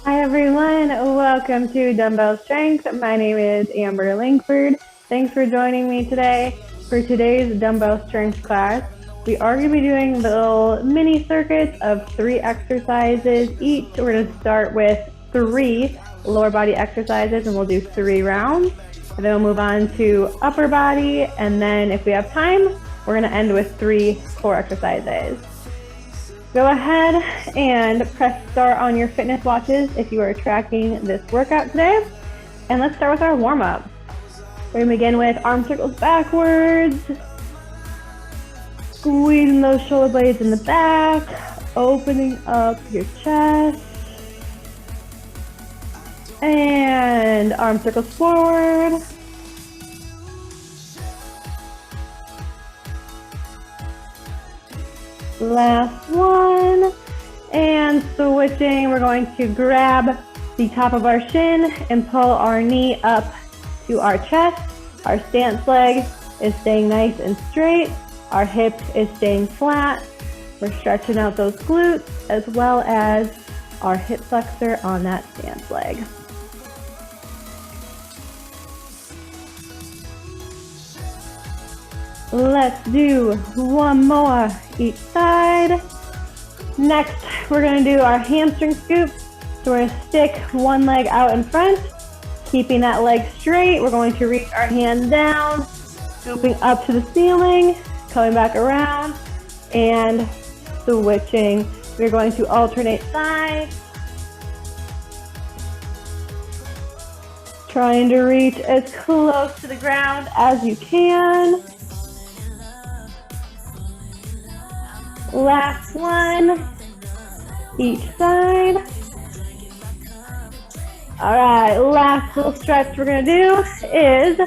Hi everyone, welcome to Dumbbell Strength. My name is Amber Langford. Thanks for joining me today for today's Dumbbell Strength class. We are going to be doing little mini circuits of 3 exercises each. We're going to start with 3 lower body exercises and we'll do 3 rounds. And then we'll move on to upper body, and then if we have time, we're going to end with 3 core exercises. Go ahead and press start on your fitness watches if you are tracking this workout today. And let's start with our warm-up. We're going to begin with arm circles backwards, squeezing those shoulder blades in the back, opening up your chest, and arm circles forward. Last one, and switching, we're going to grab the top of our shin and pull our knee up to our chest. Our stance leg is staying nice and straight. Our hip is staying flat. We're stretching out those glutes as well as our hip flexor on that stance leg. Let's do one more each side. Next, we're going to do our hamstring scoop. So we're going to stick one leg out in front, keeping that leg straight. We're going to reach our hand down, scooping up to the ceiling, coming back around, and switching. We're going to alternate sides, trying to reach as close to the ground as you can. Last one, each side. All right, last little stretch we're gonna do is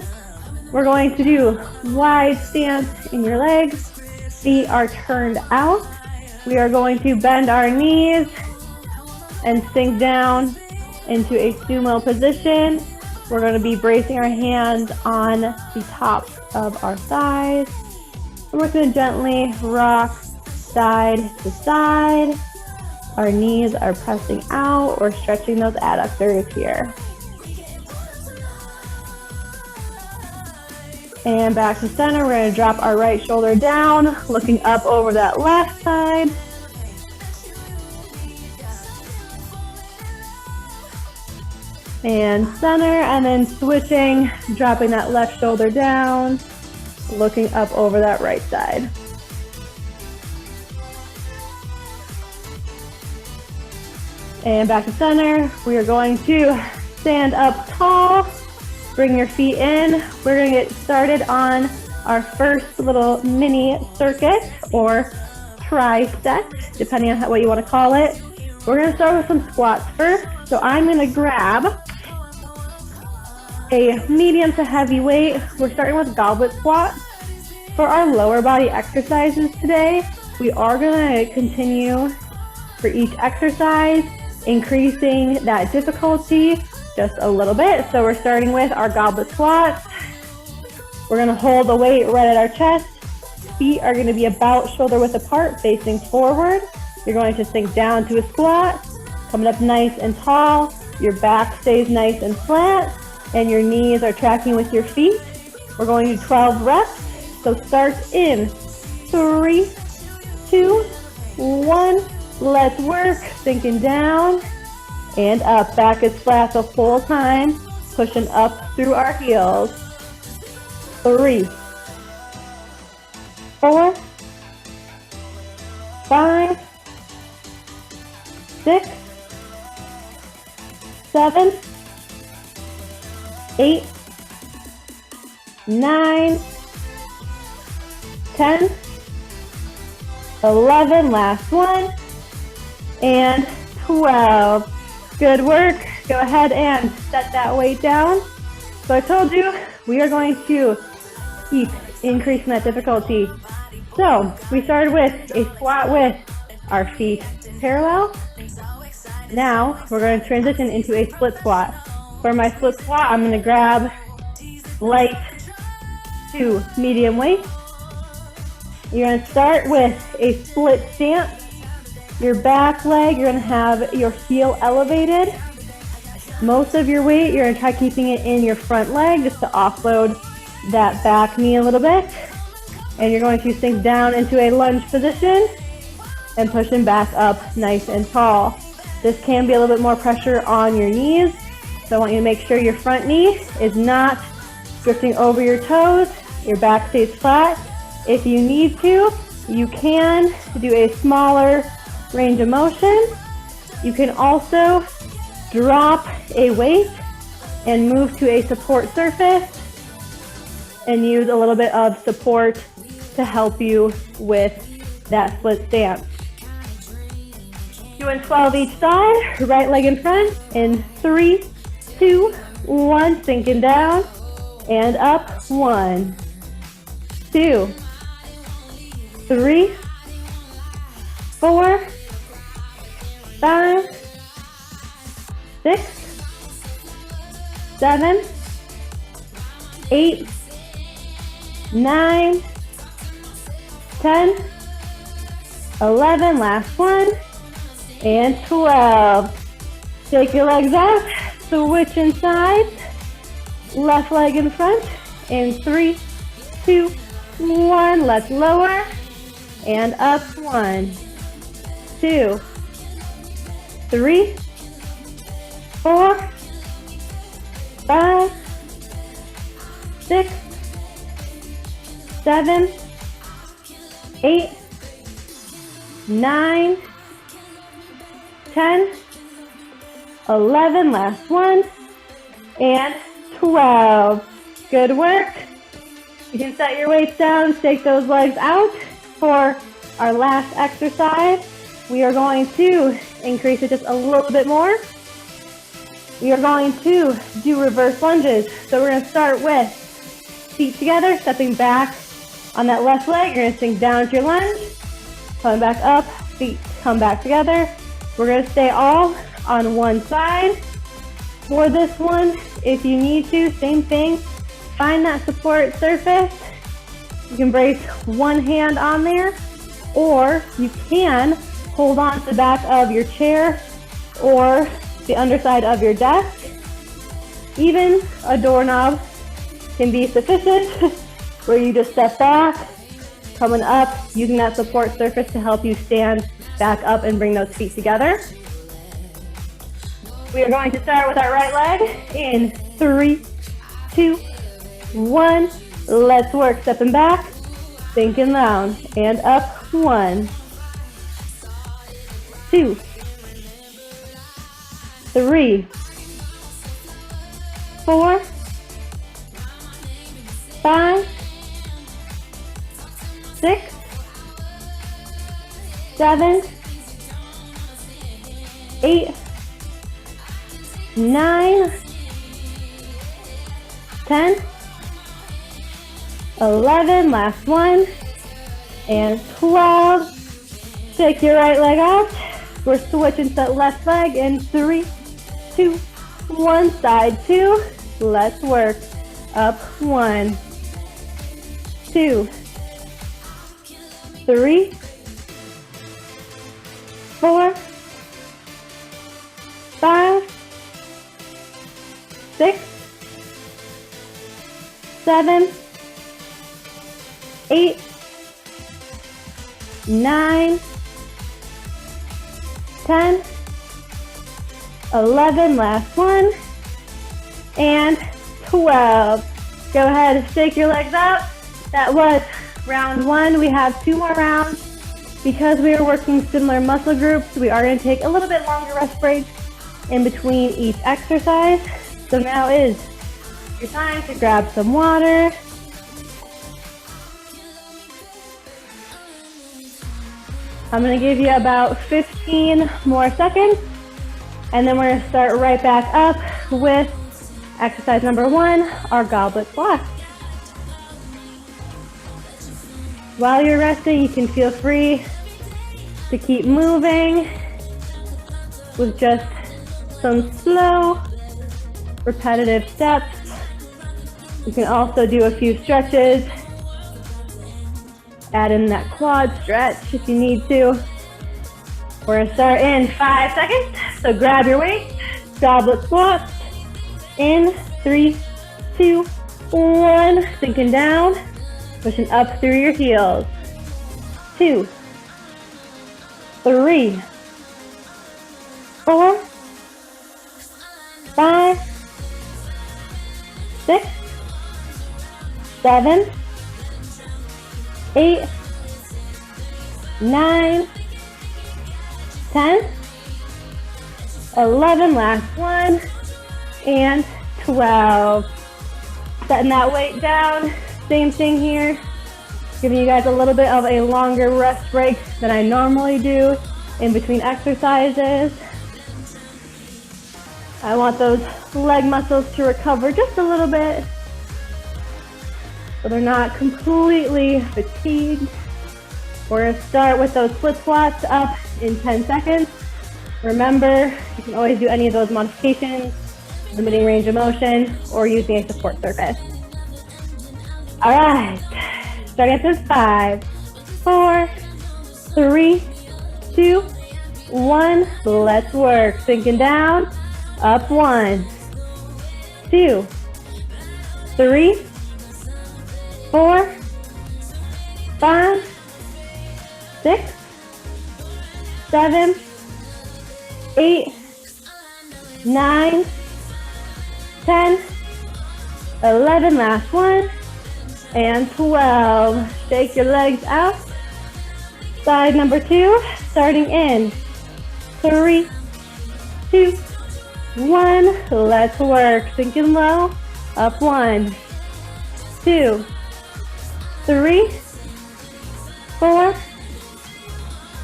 we're going to do wide stance in your legs. Feet are turned out. We are going to bend our knees and sink down into a sumo position. We're going to be bracing our hands on the tops of our thighs. And we're going to gently rock side to side. Our knees are pressing out. We're stretching those adductors here. And back to center, we're going to drop our right shoulder down, looking up over that left side. And center, and then switching, dropping that left shoulder down, looking up over that right side. And back to center, we are going to stand up tall, bring your feet in. We're going to get started on our first little mini circuit or tri-set, depending on what you want to call it. We're going to start with some squats first. So I'm going to grab a medium to heavy weight. We're starting with goblet squats. For our lower body exercises today, we are going to continue for each exercise, increasing that difficulty just a little bit. So we're starting with our goblet squats. We're going to hold the weight right at our chest. Feet are going to be about shoulder width apart, facing forward. You're going to sink down to a squat, coming up nice and tall. Your back stays nice and flat, and your knees are tracking with your feet. We're going to do 12 reps. So start in 3, 2, 1. Let's work, sinking down and up. Back is flat the whole time, pushing up through our heels. 3, 4, 5, 6, 7, 8, 9, 10, 11, last one, and 12. Good work. Go ahead and set that weight down. So I told you we are going to keep increasing that difficulty. So we started with a squat with our feet parallel. Now we're going to transition into a split squat. For my split squat, I'm going to grab light to medium weight. You're going to start with a split stance. Your back leg, you're going to have your heel elevated. Most of your weight, you're gonna try keeping it in your front leg just to offload that back knee a little bit. And you're going to sink down into a lunge position and pushing back up nice and tall. This can be a little bit more pressure on your knees, so I want you to make sure your front knee is not drifting over your toes, your back stays flat. If you need to, you can do a smaller range of motion. You can also drop a weight and move to a support surface and use a little bit of support to help you with that split stance. Doing 12 each side, right leg in front in 3, 2, 1, sinking down and up, 1, 2, 3, 4, 5, 6, 7, 8, 9, 10, 11, last one, and 12. Take your legs out, switching sides, left leg in front, in 3, 2, 1, let's lower, and up, 1, 2, 3, 4, 5, 6, 7, 8, 9, 10, 11, last one, and 12. Good work. You can set your weights down, take those legs out. For our last exercise, we are going to increase it just a little bit more. We are going to do reverse lunges. So we're going to start with feet together, stepping back on that left leg. You're going to sink down to your lunge, coming back up, feet come back together. We're going to stay all on one side. For this one, if you need to, same thing, find that support surface. You can brace one hand on there, or you can hold on to the back of your chair or the underside of your desk. Even a doorknob can be sufficient, where you just step back, coming up, using that support surface to help you stand back up and bring those feet together. We are going to start with our right leg in 3, 2, 1. Let's work. Stepping back, sinking down, and up. 1, 2, 3, 4, 5, 6, 7, 8, 9, 10, 11, last one, and 12. Shake your right leg out. We're switching to that left leg in 3, 2, 1, side 2. Let's work. Up. 1, 2, 3, 4, 5, 6, 7, 8, 9, 10, 11, last one, and 12. Go ahead, shake your legs out. That was round 1. We have 2 more rounds. Because we are working similar muscle groups, we are going to take a little bit longer rest breaks in between each exercise. So now is your time to grab some water. I'm going to give you about 15 more seconds, and then we're going to start right back up with exercise number 1, our goblet squat. While you're resting, you can feel free to keep moving with just some slow, repetitive steps. You can also do a few stretches. Add in that quad stretch if you need to. We're going to start in 5 seconds. So grab your weight, Goblet squats. In 3, 2, 1. Sinking down. Pushing up through your heels. 2, 3, 4, 5, 6, 7, 8, 9, 10, 11, last one, and 12. Setting that weight down, same thing here. Giving you guys a little bit of a longer rest break than I normally do in between exercises. I want those leg muscles to recover just a little bit so they're not completely fatigued. We're going to start with those split squats up in 10 seconds. Remember, you can always do any of those modifications, limiting range of motion, or using a support surface. All right, starting at this 5, 4, 3, 2, 1. Let's work. Sinking down, up 1, 2, 3, 4, 5, 6, 7, 8, 9, 10, 11, last one, and 12. Shake your legs out. Side number 2, starting in 3, 2, 1. Let's work. Sinking low, up 1, 2, 3, 4,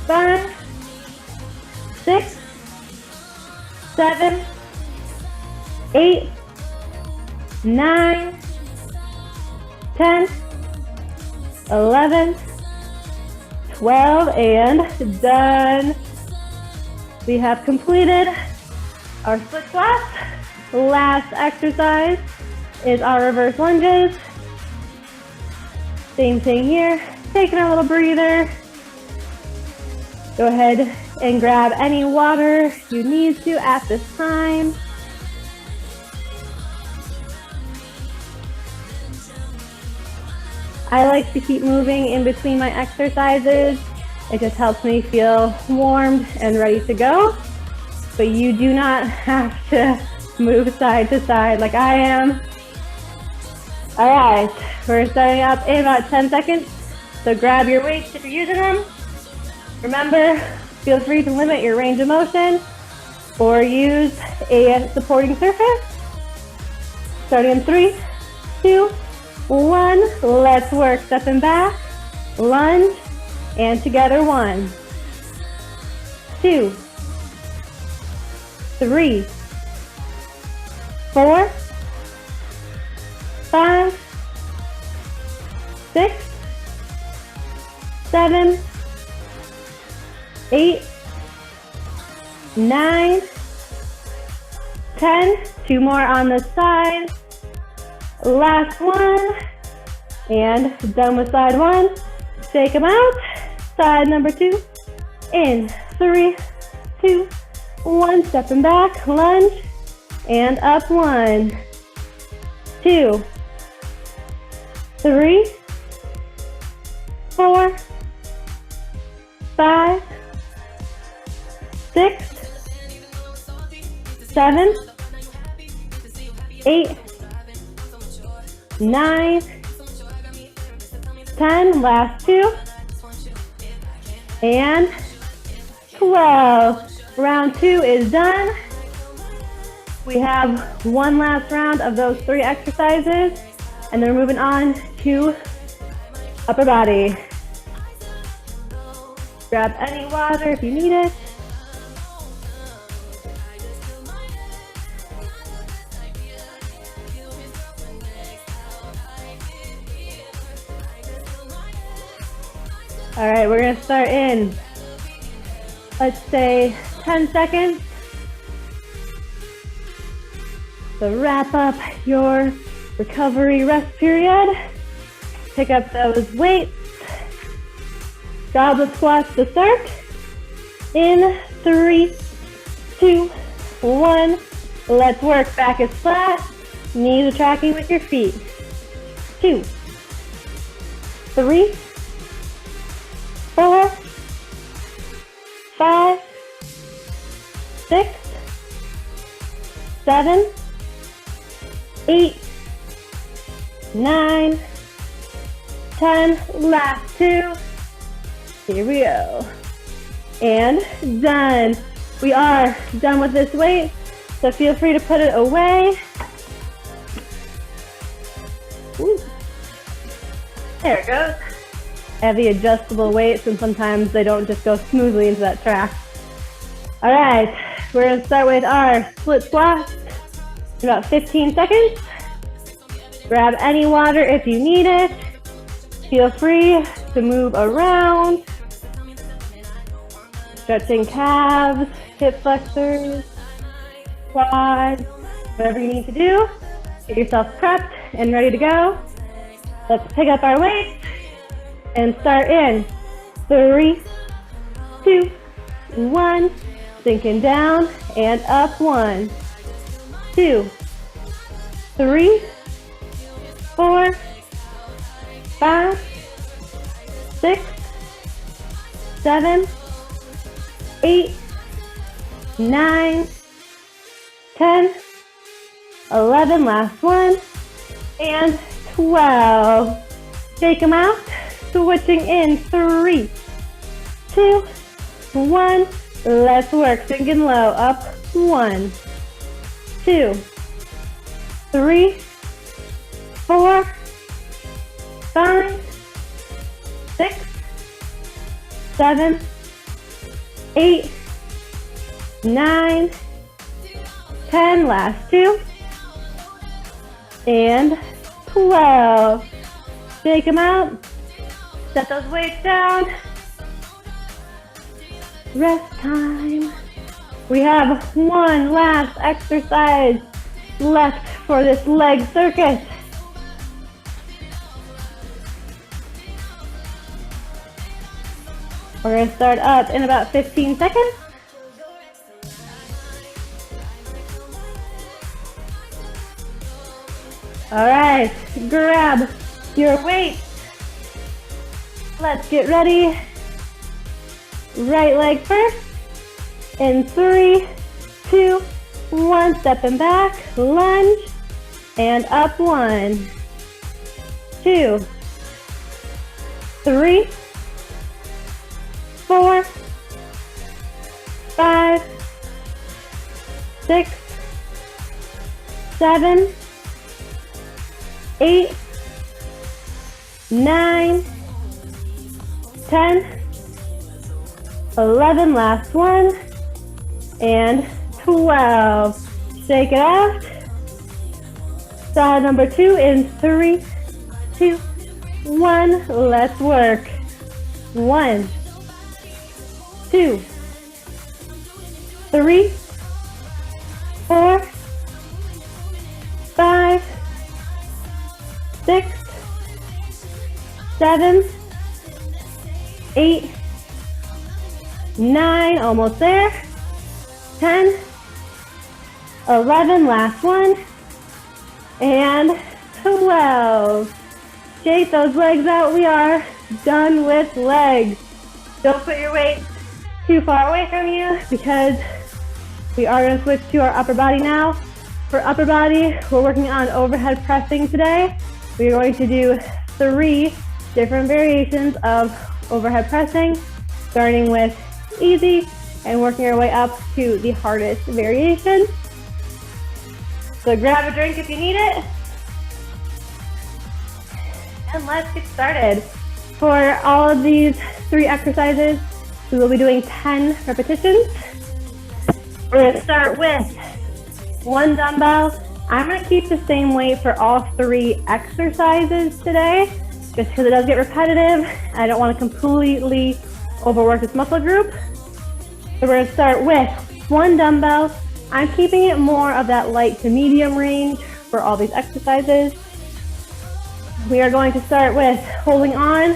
5, 6, 7, 8, 9, 10, 11, 12, and done. We have completed our split squats. Last exercise is our reverse lunges. Same thing here, taking a little breather. Go ahead and grab any water you need to at this time. I like to keep moving in between my exercises. It just helps me feel warmed and ready to go. But you do not have to move side to side like I am. All right, we're starting up in about 10 seconds. So grab your weights if you're using them. Remember, feel free to limit your range of motion or use a supporting surface. Starting in 3, 2, 1. Let's work. Stepping back, lunge, and together. 1, 2, 3, 4, 5, 6, 7, 8, 9, 10. 2 more on the side. Last one. And done with side 1. Shake them out. Side number 2. In 3, 2, 1. Stepping back, lunge, and up. 1, 2, 3, 4, 5, 6, 7, 8, 9, 10, last 2, and 12. Round 2 is done. We have one last round of those 3 exercises, and then we're moving on to upper body. Grab any water if you need it. All right, we're gonna start in, let's say, 10 seconds. So wrap up your recovery rest period. Pick up those weights. Goblet squats to start. In 3, 2, 1. Let's work. Back is flat. Knees are tracking with your feet. 2, 3, 4, 5, 6, 7, 8, 9, 10. Last 2. Here we go. And done. We are done with this weight, so feel free to put it away. Ooh. There it goes. I have the adjustable weights, and sometimes they don't just go smoothly into that track. All right, we're gonna start with our split squats in about 15 seconds. Grab any water if you need it. Feel free to move around. Stretching calves, hip flexors, quads, whatever you need to do. Get yourself prepped and ready to go. Let's pick up our weights and start in 3, 2, 1. Sinking down and up. 1, 2, 3, 4, 5, 6, 7, 8, 9, 10, 11, last one, and 12. Shake them out. Switching in 3, 2, 1. Let's work. Sinking low. Up. 1, 2, 3, 4, 5, 6, 7, 8, 9, 10. Last 2. And 12. Shake them out. Set those weights down. Rest time. We have one last exercise left for this leg circuit. We're going to start up in about 15 seconds. All right, grab your weight. Let's get ready. Right leg first. In 3, 2, 1. Stepping back, lunge, and up. 1, 2, 3, 4, 5, 6, 7, 8, 9, 10, 11, last one, and 12. Shake it out. Side number 2 in 3, 2, 1. Let's work. 1, 2, 3, 4, 5, 6, 7, 8, 9, almost there, 10, 11, last one, and 12. Shake those legs out. We are done with legs. Don't put your weight too far away from you because we are going to switch to our upper body now. For upper body, we're working on overhead pressing today. We're going to do 3 different variations of overhead pressing, starting with easy and working our way up to the hardest variation. So grab a drink if you need it. And let's get started. For all of these 3 exercises, we will be doing 10 repetitions. We're going to start with 1 dumbbell. I'm going to keep the same weight for all 3 exercises today, just because it does get repetitive. I don't want to completely overwork this muscle group. So we're going to start with 1 dumbbell. I'm keeping it more of that light to medium range for all these exercises. We are going to start with holding on,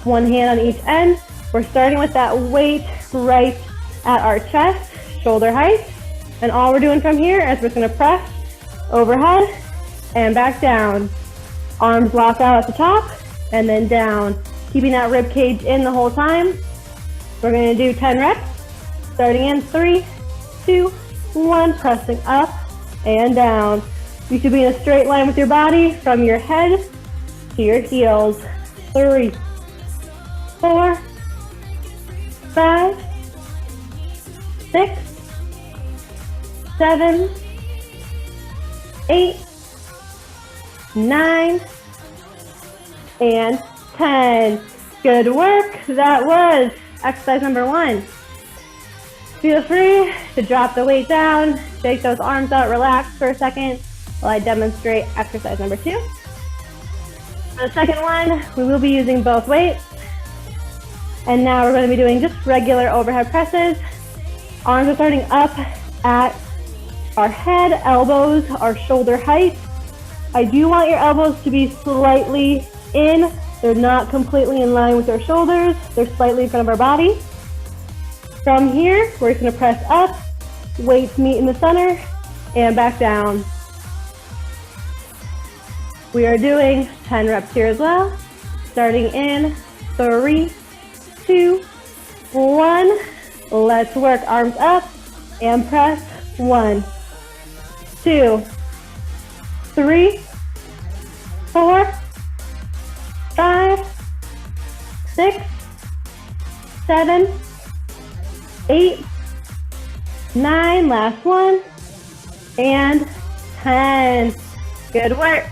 1 hand on each end. We're starting with that weight right at our chest, shoulder height. And all we're doing from here is we're going to press overhead and back down. Arms lock out at the top and then down, keeping that rib cage in the whole time. We're going to do 10 reps, starting in 3, 2, 1, pressing up and down. You should be in a straight line with your body from your head to your heels. 3, 4, 5, 6, 7, 8, 9, and 10. Good work. That was exercise number 1. Feel free to drop the weight down, shake those arms out, relax for a second while I demonstrate exercise number 2. For the second one, we will be using both weights. And now we're going to be doing just regular overhead presses. Arms are starting up at our head, elbows are shoulder height. I do want your elbows to be slightly in. They're not completely in line with our shoulders. They're slightly in front of our body. From here, we're just going to press up, weights meet in the center, and back down. We are doing 10 reps here as well, starting in 3, 2, 1. Let's work. Arms up and press. 1, 2, 3, 4, 5, 6, 7, 8, 9, last one, and 10. Good work.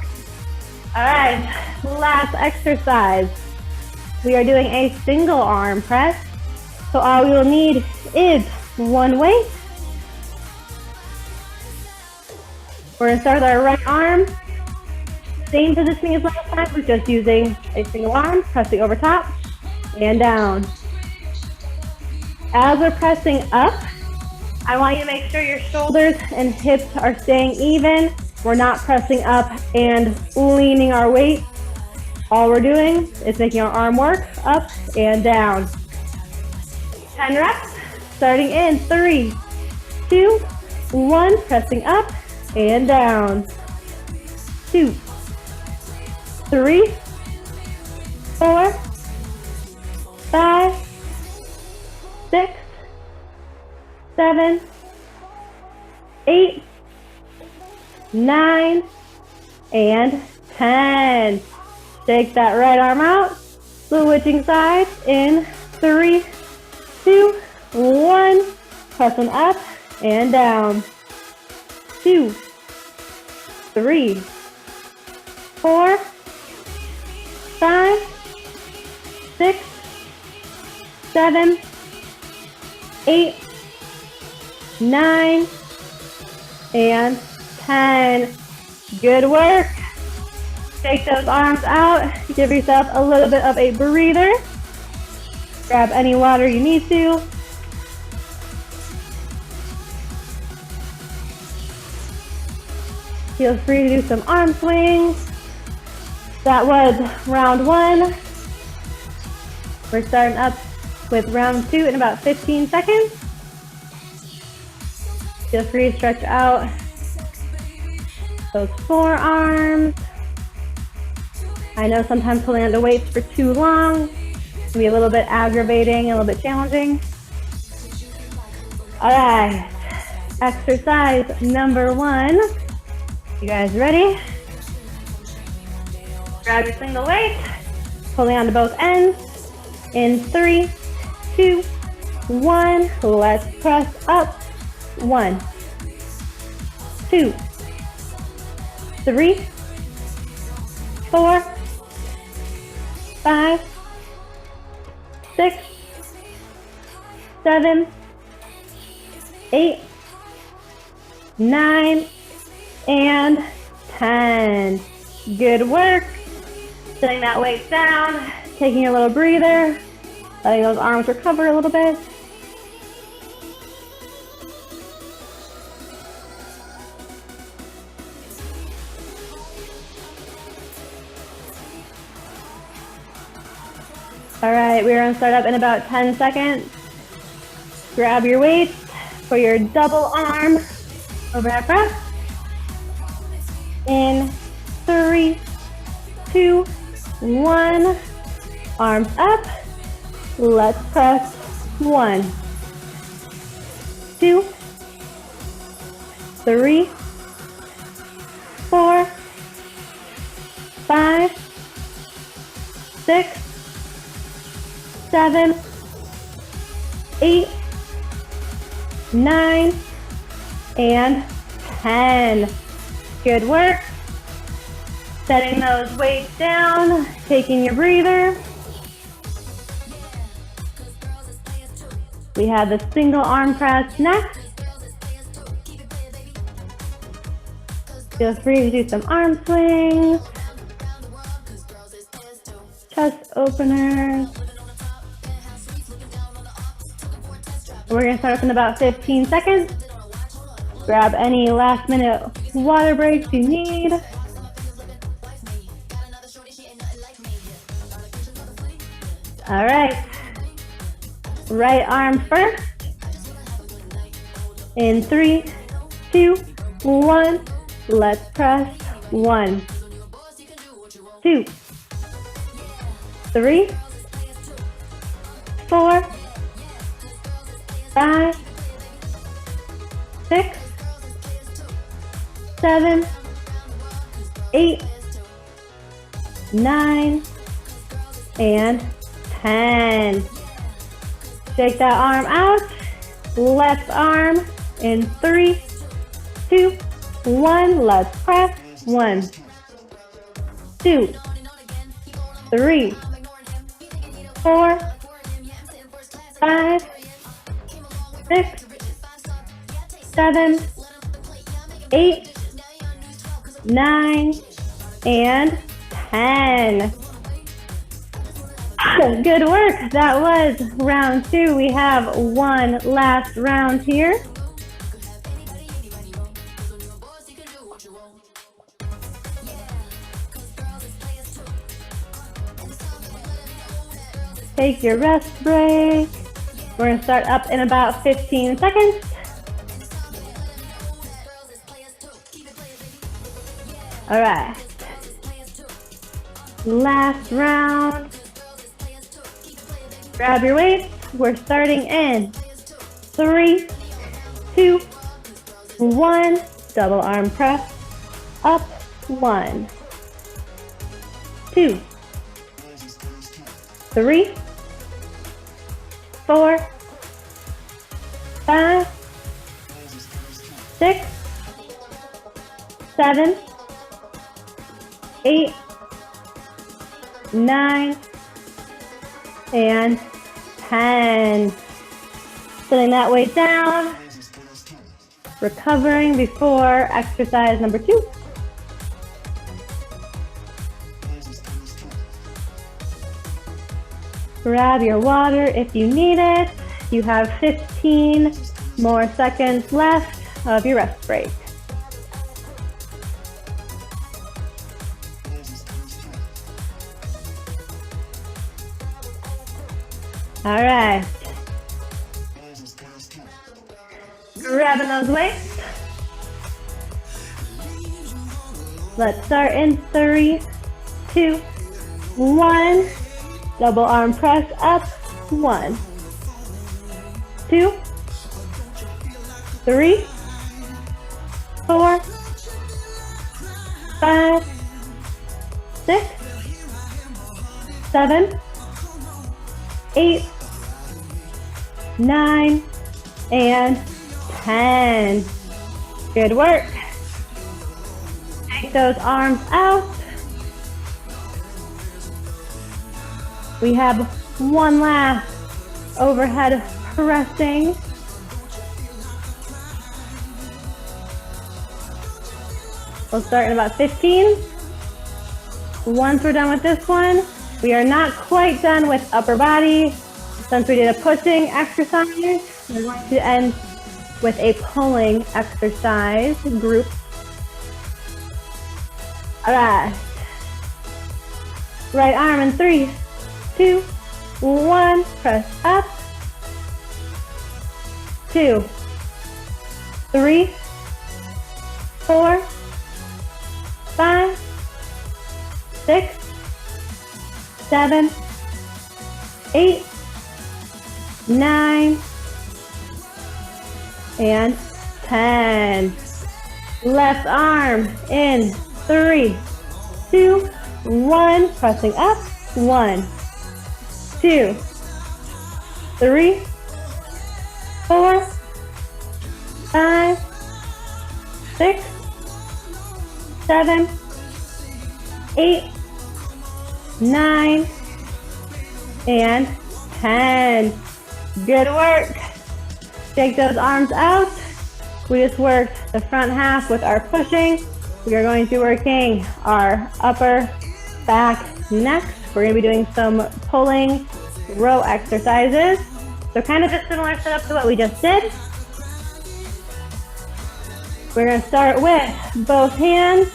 All right, last exercise. We are doing a single arm press. So all we will need is one weight. We're going to start with our right arm. Same positioning as last time, we're just using a single arm, pressing over top and down. As we're pressing up, I want you to make sure your shoulders and hips are staying even. We're not pressing up and leaning our weight. All we're doing is making our arm work up and down. 10 reps, starting in 3, 2, 1, pressing up and down. 2, 3, 4, 5, 6, 7, 8, 9, and 10. Take that right arm out, switching sides in 3, 2, 1, pressing up and down. 2, 3, 4, 5, 6, 7, 8, 9, and 10. Good work. Take those arms out. Give yourself a little bit of a breather. Grab any water you need to. Feel free to do some arm swings. That was round 1. We're starting up with round 2 in about 15 seconds. Feel free to stretch out those forearms. I know sometimes holding on to weights for too long can be a little bit aggravating, a little bit challenging. All right, exercise number 1. You guys ready? Grab your single weight, holding on to both ends. In 3, 2, 1, let's press up. 1, 2, 3, 4, 5, 6, 7, 8, 9, and 10. Good work. Setting that weight down, taking a little breather, letting those arms recover a little bit. All right, we're gonna start up in about 10 seconds. Grab your weights for your double arm Overhead press. In 3, 2, 1. Arms up. Let's press. 1, 2, 3, 4, 5, 6, 7, 8, 9, and 10. Good work. Setting those weights down, taking your breather. We have the single arm press next. Feel free to do some arm swings, chest openers. We're going to start up in about 15 seconds. Grab any last minute water breaks you need. All right. Right arm first. In 3, 2, 1. Let's press. 1, 2, 3, 4, 5, 6, 7, 8, 9, and 10. Shake that arm out. Left arm in 3, 2, 1. Let's press. 1, 2, 3, 4, 5, 6, 7, 8, 9, and 10. Good work. That was round 2. We have one last round here. Take your rest break. We're going to start up in about 15 seconds. All right. Last round. Grab your weights. We're starting in 3, 2, 1. Double arm press. Up. 1, 2, 3, 4, 5, 6, 7, 8, 9, and 10. Putting that weight down. Recovering before exercise number 2. Grab your water if you need it. You have 15 more seconds left of your rest break. All right. Grabbing those weights. Let's start in 3, 2, 1. Double arm press up. 1, 2, 3, 4, 5, 6, 7, 8, 9, and 10. Good work. Take those arms out. We have one last overhead pressing. We'll start in about 15. Once we're done with this one, we are not quite done with upper body. Since we did a pushing exercise, we're going to end with a pulling exercise group. All right. Right arm in 3, 2, 1. Press up. 2, 3, 4, 5, 6, 7, 8, 9, and 10. Left arm in 3, 2, 1. Pressing up. 1, 2, 3, 4, 5, 6, 7, 8, 9, and 10. Good work. Shake those arms out. We just worked the front half with our pushing. We are going to be working our upper back next. We're going to be doing some pulling row exercises. So kind of a similar setup to what we just did. We're going to start with both hands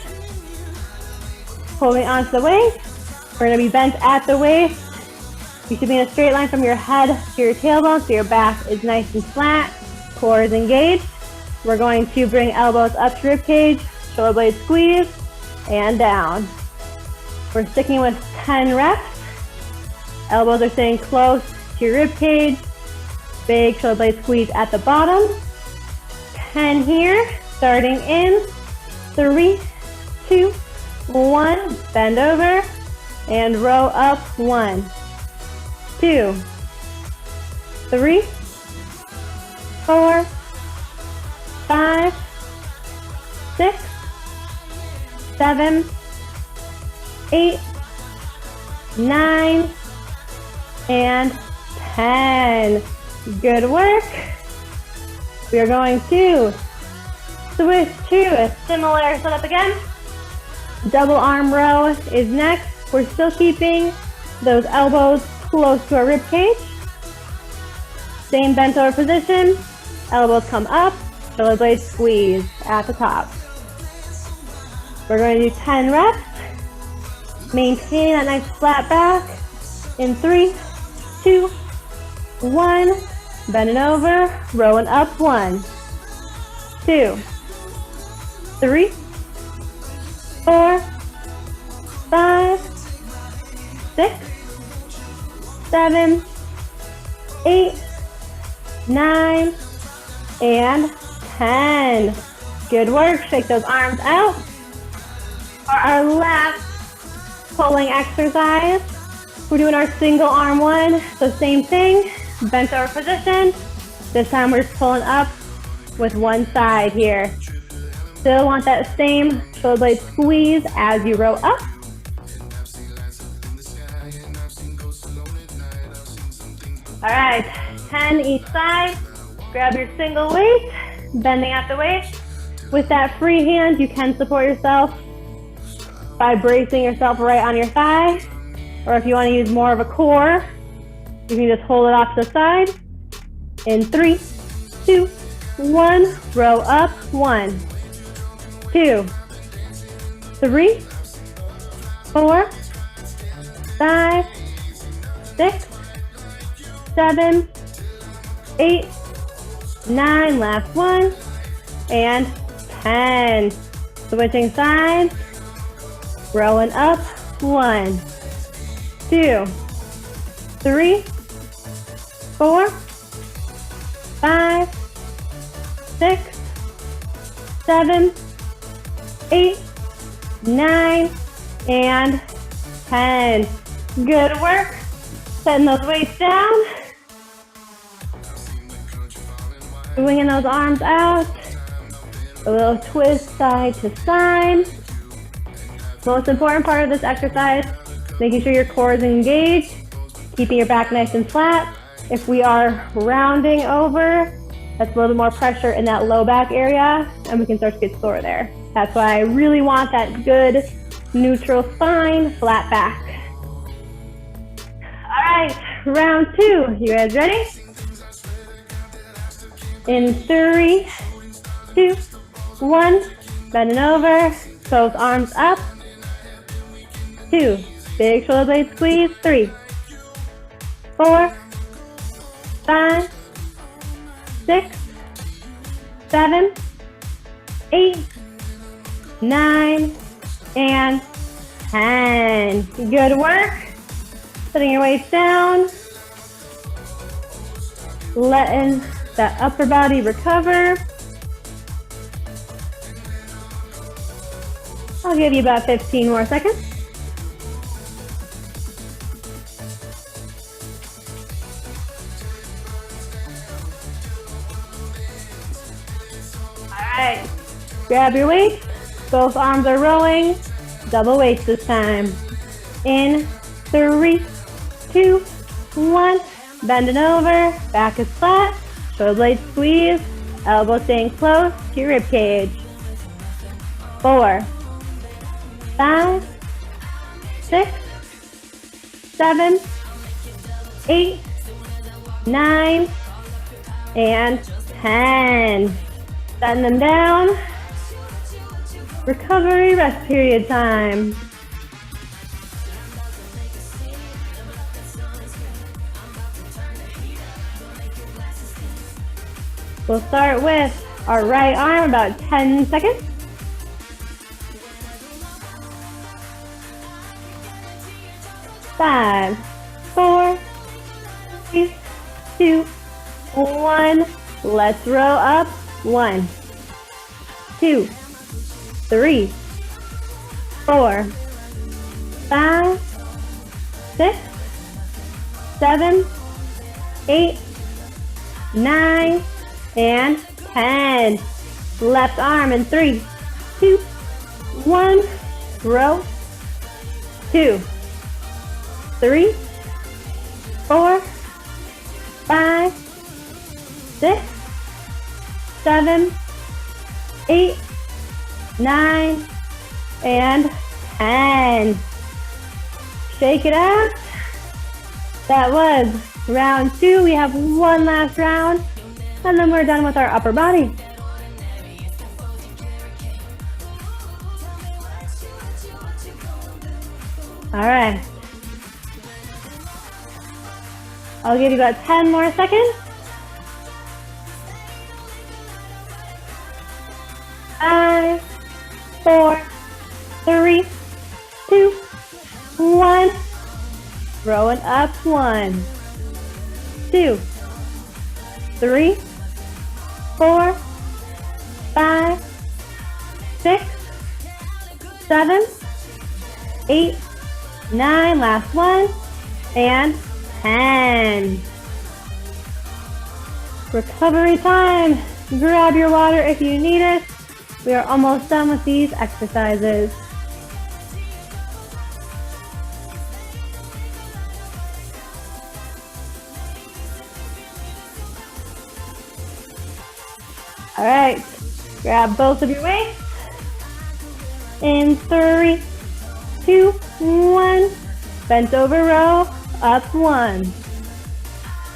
holding onto the waist. We're going to be bent at the waist. You should be in a straight line from your head to your tailbone, so your back is nice and flat, core is engaged. We're going to bring elbows up to rib cage, shoulder blade squeeze, and down. We're sticking with 10 reps. Elbows are staying close to your rib cage. Big shoulder blade squeeze at the bottom. 10 here, starting in 3, 2, 1. Bend over and row up. 1, 2, 3, 4, 5, 6, 7, 8, 9, and 10. Good work. We are going to switch to a similar setup again. Double arm row is next. We're still keeping those elbows close to our rib cage. Same bent over position. Elbows come up. Shoulder blade squeeze at the top. We're going to do 10 reps. Maintain that nice flat back. In 3, 2, 1. Bending over, rowing up. 1, 2, 3, 4, 5, 6, 7, 8, 9, and 10. Good work. Shake those arms out. For our last pulling exercise, we're doing our single arm one. So same thing, bent over position. This time we're just pulling up with one side here. Still want that same shoulder blade squeeze as you row up. All right, 10 each side. Grab your single weight, bending at the waist. With that free hand, you can support yourself by bracing yourself right on your thigh. Or if you want to use more of a core, you can just hold it off to the side. In 3, 2, 1, row up. 1, 2, 3, 4, 5, 6, 7, 8, 9, last one, and 10. Switching sides, rowing up. 1, 2, 3, 4, 5, 6, 7, 8, 9, and 10. Good work. Setting those weights down. Swinging those arms out. A little twist side to side. Most important part of this exercise, making sure your core is engaged, keeping your back nice and flat. If we are rounding over, that's a little more pressure in that low back area, and we can start to get sore there. That's why I really want that good neutral spine, flat back. All right, round 2. You guys ready? In 3, 2, 1, bending over, both arms up. 2, big shoulder blade squeeze. 3, 4, 5, 6, 7, 8, 9, and 10. Good work. Putting your weights down. Letting that upper body recover. I'll give you about 15 more seconds. All right, grab your weights. Both arms are rolling. Double weights this time. In 3, 2, 1. Bending over, back is flat, shoulder blades squeeze, elbows staying close to your rib cage. 4, 5, 6, 7, 8, 9, and 10. Setting them down. Recovery, rest period time. We'll start with our right arm, about 10 seconds. 5, 4, 3, 2, 1. Let's row up. 1, 2, 3, 4, 5, 6, 7, 8, 9, and 10. Left arm in 3, 2, 1. Row. 2, 3, 4, 5, 6, 7, 8, 9, and 10. Shake it out. That was round 2. We have one last round, and then we're done with our upper body. All right. I'll give you about 10 more seconds. 5, 4, 3, 2, 1. Rolling up. 1, 2, 3, 4, 5, 6, 7, 8, 9. Last one. And 10. Recovery time. Grab your water if you need it. We are almost done with these exercises. All right, grab both of your weights. In 3, 2, 1. Bent over row, up. 1,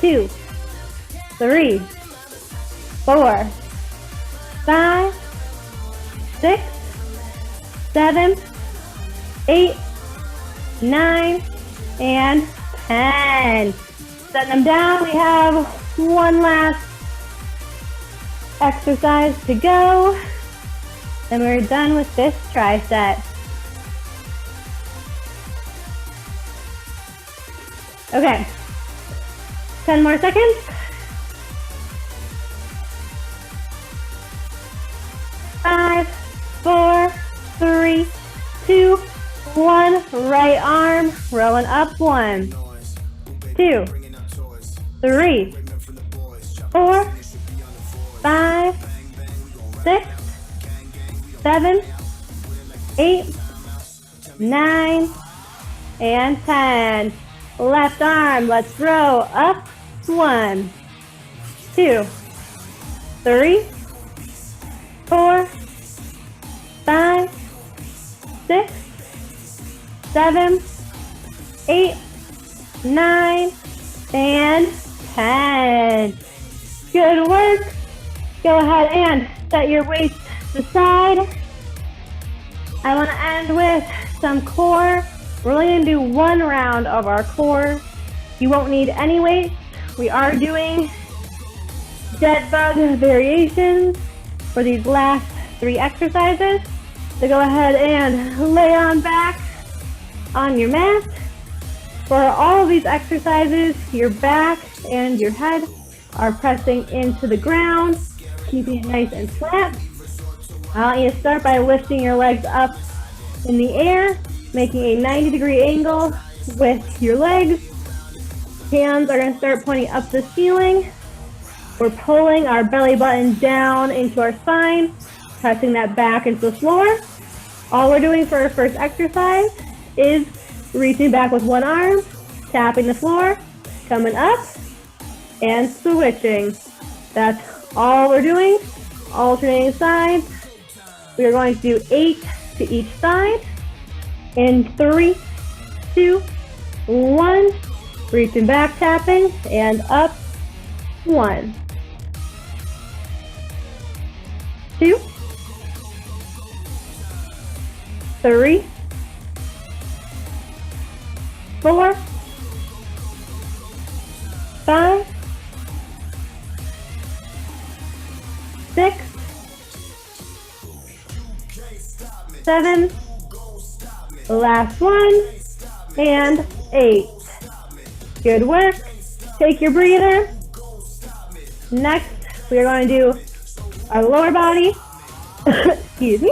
2, 3, 4, 5, 6, 7, 8, 9, and 10. Setting them down. We have one last exercise to go, and we're done with this tricep. Okay, 10 more seconds. 5, 4, 3, 2, 1. Right arm, rolling up. 1, 2, 3, 4, 5, 6, 7, 8, 9, and 10. Left arm, let's row up. 1, 2, 3, 4, 5, 6, 7, 8, 9, and 10. Good work. Go ahead and set your weights aside. I want to end with some core. We're only going to do one round of our core. You won't need any weights. We are doing dead bug variations for these last 3 exercises. So go ahead and lay on back on your mat. For all of these exercises, your back and your head are pressing into the ground, keeping it nice and flat. I want you to start by lifting your legs up in the air, making a 90-degree angle with your legs. Hands are going to start pointing up the ceiling. We're pulling our belly button down into our spine, pressing that back into the floor. All we're doing for our first exercise is reaching back with one arm, tapping the floor, coming up, and switching. That's all we're doing. Alternating sides. We are going to do 8 to each side. In 3, 2, 1. Reaching back, tapping, and up. 1, 2, 3, 4, 5, 6, 7, last one, and 8. Good work. Take your breather. Next, we are going to do our lower body. Excuse me.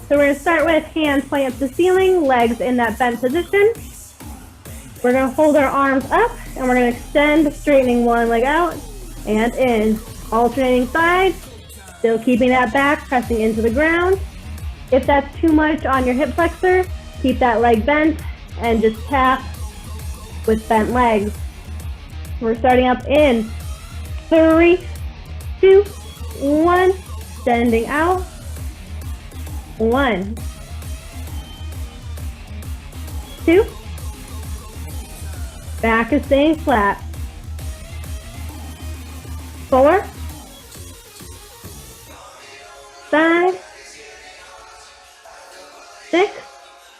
So we're going to start with hands pointing up to the ceiling, legs in that bent position. We're going to hold our arms up, and we're going to extend, straightening one leg out and in. Alternating sides, still keeping that back, pressing into the ground. If that's too much on your hip flexor, keep that leg bent and just tap with bent legs. We're starting up in 3, 2, 1, extending out. 1, 2, back is staying flat. 4, 5, 6,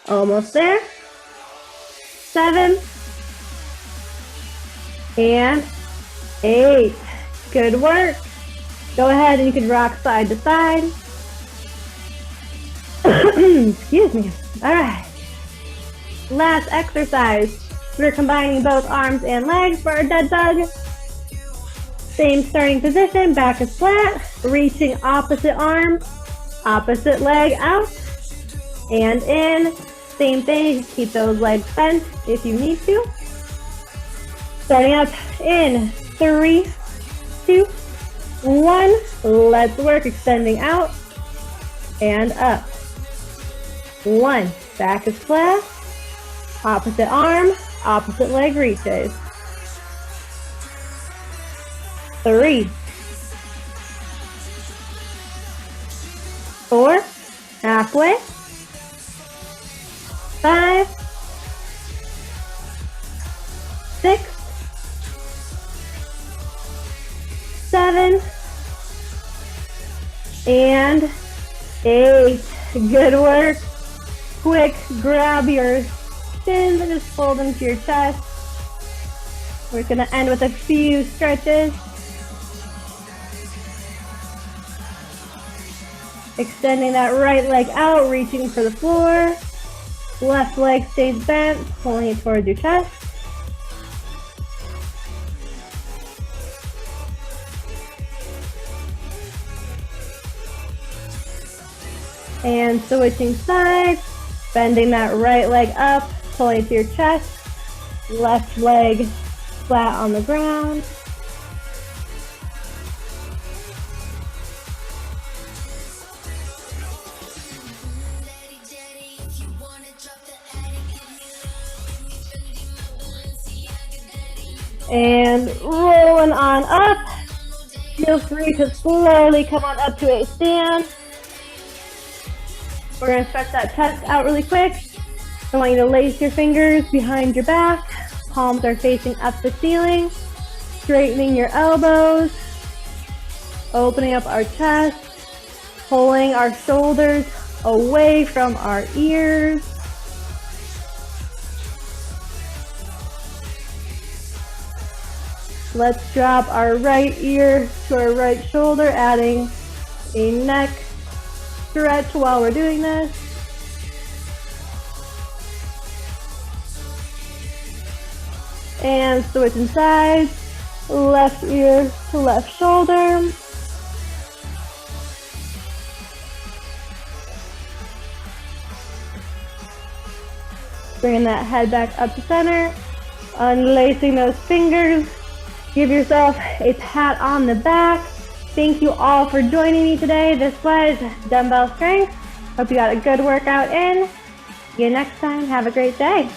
almost there. 7, and 8. Good work. Go ahead and you can rock side to side. Excuse me. All right. Last exercise. We're combining both arms and legs for our dead bug. Same starting position. Back is flat. Reaching opposite arm, opposite leg out, and in. Same thing. Keep those legs bent if you need to. Starting up in 3, 2, 1. Let's work. Extending out and up. 1. Back is flat. Opposite arm, opposite leg reaches. 3, 4, halfway. 5, 6, 7, and 8. Good work. Quick, grab your shins and just fold them to your chest. We're going to end with a few stretches. Extending that right leg out, reaching for the floor. Left leg stays bent, pulling it towards your chest. And switching sides, bending that right leg up, pulling it to your chest. Left leg flat on the ground. And rolling on up. Feel free to slowly come on up to a stand. We're going to stretch that chest out really quick. I want you to lace your fingers behind your back. Palms are facing up the ceiling. Straightening your elbows. Opening up our chest. Pulling our shoulders away from our ears. Let's drop our right ear to our right shoulder, adding a neck stretch while we're doing this. And switching sides, left ear to left shoulder. Bringing that head back up to center, unlacing those fingers. Give yourself a pat on the back. Thank you all for joining me today. This was Dumbbell Strength. Hope you got a good workout in. See you next time. Have a great day.